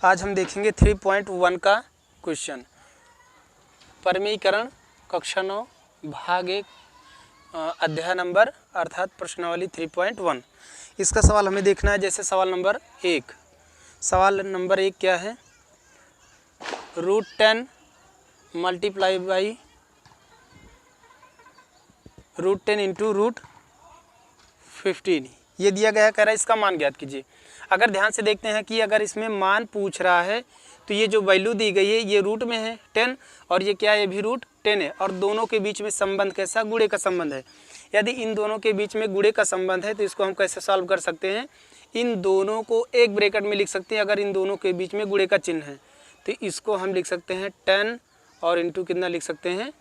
आज हम देखेंगे 3.1 का क्वेश्चन, परमीकरण कक्षा 9 भाग 1 अध्याय नंबर अर्थात प्रश्नावली 3.1। इसका सवाल हमें देखना है। जैसे सवाल नंबर 1, सवाल नंबर 1 क्या है, √10 मल्टीप्लाई बाई √10 इंटू √15 ये दिया गया है। कह रहा है इसका मान ज्ञात कीजिए। अगर ध्यान से देखते हैं कि अगर इसमें मान पूछ रहा है तो ये जो वैल्यू दी गई है ये रूट में है 10 और ये क्या है, ये भी √10 है और दोनों के बीच में संबंध कैसा, गुणे का संबंध है। यदि इन दोनों के बीच में गुणे का संबंध है तो इसको हम कैसे सॉल्व कर सकते हैं, इन दोनों को एक ब्रैकेट में लिख सकते हैं। अगर इन दोनों के बीच में गुणे का चिन्ह है तो इसको हम लिख सकते हैं 10 और इंटू कितना लिख सकते हैं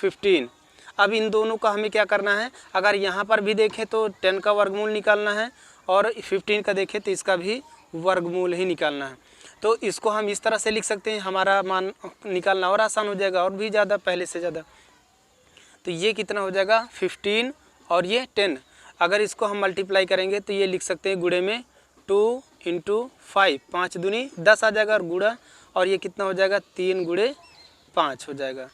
15। अब इन दोनों का हमें क्या करना है, अगर यहाँ पर भी देखें तो 10 का वर्गमूल निकालना है और 15 का देखें तो इसका भी वर्गमूल ही निकालना है। तो इसको हम इस तरह से लिख सकते हैं, हमारा मान निकालना और आसान हो जाएगा और भी ज़्यादा, पहले से ज़्यादा। तो ये कितना हो जाएगा 15 और ये 10। अगर इसको हम मल्टीप्लाई करेंगे तो ये लिख सकते हैं गुणे में 2 इंटू 5, 5 दूनी 10 आ जाएगा और गुणा, और ये कितना हो जाएगा 3 गुणे 5 हो जाएगा।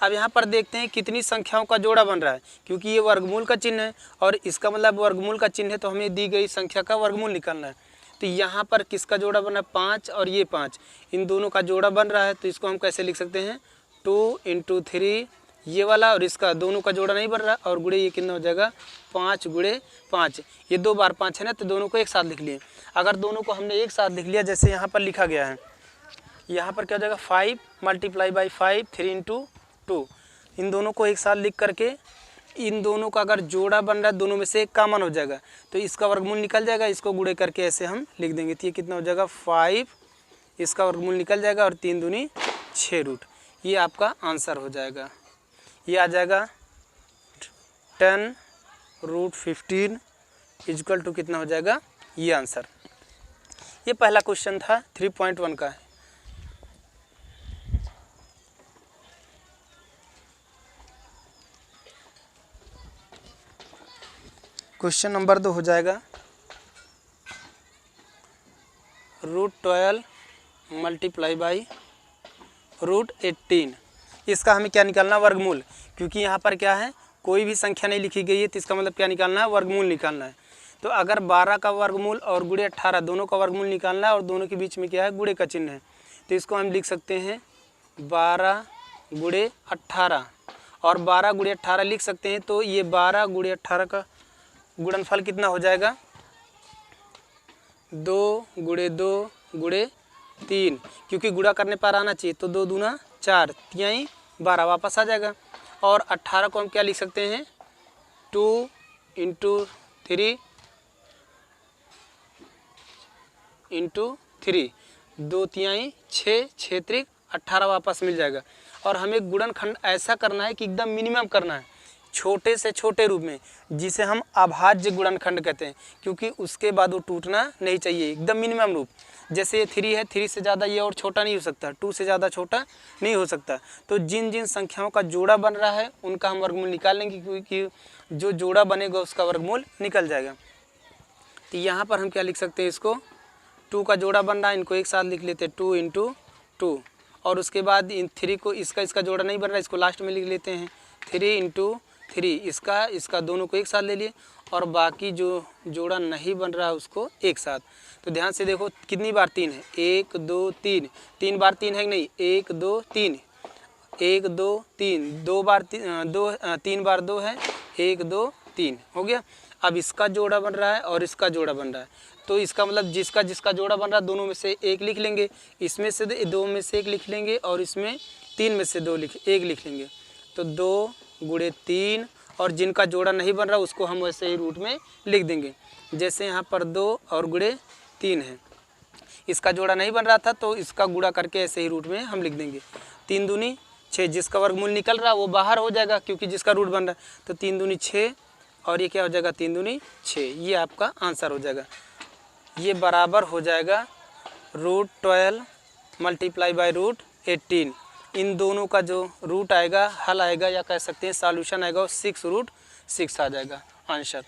अब यहाँ पर देखते हैं कितनी संख्याओं का जोड़ा बन रहा है, क्योंकि ये वर्गमूल का चिन्ह है और इसका मतलब वर्गमूल का चिन्ह है तो हमें दी गई संख्या का वर्गमूल निकालना है। तो यहाँ पर किसका जोड़ा बन रहा है, 5 और ये 5, इन दोनों का जोड़ा बन रहा है। तो इसको हम कैसे लिख सकते हैं 2 इंटू 3 ये वाला, और इसका दोनों का जोड़ा नहीं बन रहा और गुणे ये कितना हो जाएगा 5 गुणे 5, ये 2 बार 5 है ना, तो दोनों को एक साथ लिख लिए। अगर दोनों को हमने एक साथ लिख लिया जैसे यहाँ पर लिखा गया है, यहाँ पर क्या हो जाएगा 5 मल्टीप्लाई बाई 5 3 इंटू 2, इन दोनों को एक साथ लिख करके इन दोनों का अगर जोड़ा बन रहा है दोनों में से एक कॉमन हो जाएगा तो इसका वर्गमूल निकल जाएगा। इसको गुणे करके ऐसे हम लिख देंगे तो ये कितना हो जाएगा 5, इसका वर्गमूल निकल जाएगा और 3 दूनी 6 रूट, ये आपका आंसर हो जाएगा। ये आ जाएगा 10 √15 इक्वल टू कितना हो जाएगा, ये आंसर। ये पहला क्वेश्चन था 3.1 का है। क्वेश्चन नंबर 2 हो जाएगा √12 मल्टीप्लाई बाई √18। इसका हमें क्या निकालना है, वर्गमूल, क्योंकि यहाँ पर क्या है कोई भी संख्या नहीं लिखी गई है तो इसका मतलब क्या निकालना है, वर्गमूल निकालना है। तो अगर 12 का वर्गमूल और गुणे 18 दोनों का वर्गमूल निकालना है और दोनों के बीच में क्या है, गुणे का चिन्ह है, तो इसको हम लिख सकते हैं 12 गुणे 18 और 12 गुणे 18 लिख सकते हैं। तो ये 12 गुणे 18 का गुणनफल कितना हो जाएगा 2 गुणे 2 गुणे 3, क्योंकि गुणा करने पर आना चाहिए तो 2 दूना 4 यहीं 12 वापस आ जाएगा। और 18 को हम क्या लिख सकते हैं 2 इंटू 3 इंटू 3, 2 तिहाई 6, 6 त्रिक 18 वापस मिल जाएगा। और हमें गुणनखंड ऐसा करना है कि एकदम मिनिमम करना है, छोटे से छोटे रूप में, जिसे हम अभाज्य गुणनखंड कहते हैं, क्योंकि उसके बाद वो टूटना नहीं चाहिए, एकदम मिनिमम रूप। जैसे ये 3 है, 3 से ज़्यादा ये और छोटा नहीं हो सकता, 2 से ज़्यादा छोटा नहीं हो सकता। तो जिन जिन संख्याओं का जोड़ा बन रहा है उनका हम वर्गमूल निकाल लेंगे, क्योंकि जो जोड़ा बनेगा उसका वर्गमूल निकल जाएगा। तो यहाँ पर हम क्या लिख सकते हैं, इसको 2 का जोड़ा बन रहा है, इनको एक साथ लिख लेते हैं 2 इंटू 2, और उसके बाद इन 3 को इसका जोड़ा नहीं बन रहा है, इसको लास्ट में लिख लेते हैं 3 इंटू 3, इसका दोनों को एक साथ ले लिए, और बाकी जो जोड़ा नहीं बन रहा है उसको एक साथ। तो ध्यान से देखो कितनी बार 3 है, 1 2 3, 3 बार 3 है कि नहीं, 1 2 3, 1 2 3, 2 बार 3 बार 2 है, 1 2 3 हो गया। अब इसका जोड़ा बन रहा है और इसका जोड़ा बन रहा है, तो इसका मतलब जिसका जिसका जोड़ा बन रहा है दोनों में से एक लिख लेंगे, इसमें से 2 में से एक लिख लेंगे और इसमें 3 में से एक लिख लेंगे। तो 2 गुणे 3, और जिनका जोड़ा नहीं बन रहा उसको हम वैसे ही रूट में लिख देंगे। जैसे यहाँ पर 2 और गुणे 3 है, इसका जोड़ा नहीं बन रहा था तो इसका गुणा करके ऐसे ही रूट में हम लिख देंगे। 3 दूनी 6, जिसका वर्गमूल निकल रहा वो बाहर हो जाएगा क्योंकि जिसका रूट बन रहा है, तो 3 दूनी 6 और ये क्या हो जाएगा 3 दूनी 6, ये आपका आंसर हो जाएगा। ये बराबर हो जाएगा √12 मल्टीप्लाई बाई √18। इन दोनों का जो रूट आएगा, हल आएगा या कह सकते हैं सॉल्यूशन आएगा, 6 √6 आ जाएगा आंसर,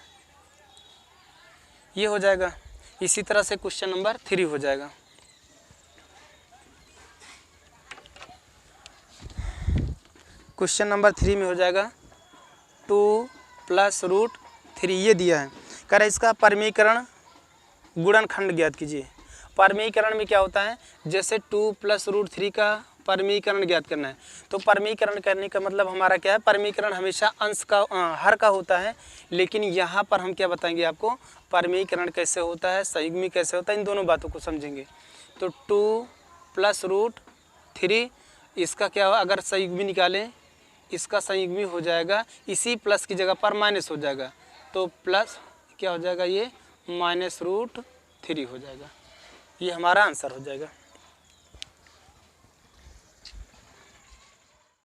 ये हो जाएगा। इसी तरह से क्वेश्चन नंबर 3 हो जाएगा। क्वेश्चन नंबर 3 में हो जाएगा 2 + √3 ये दिया है। कह रहा है इसका परमीकरण गुणनखंड ज्ञात कीजिए। परमीकरण में क्या होता है, जैसे 2 + √3 का परमीकरण ज्ञात करना है, तो परमीकरण करने का मतलब हमारा क्या है, परमीकरण हमेशा अंश का हर का होता है, लेकिन यहाँ पर हम क्या बताएंगे आपको, परमीकरण कैसे होता है, संयुग्मी कैसे होता है, इन दोनों बातों को समझेंगे। तो 2 + √3 इसका क्या हो, अगर संयुग्मी निकालें, इसका संयुग्मी हो जाएगा, इसी प्लस की जगह पर माइनस हो जाएगा, तो प्लस क्या हो जाएगा, ये -√3 हो जाएगा। ये हमारा आंसर हो जाएगा।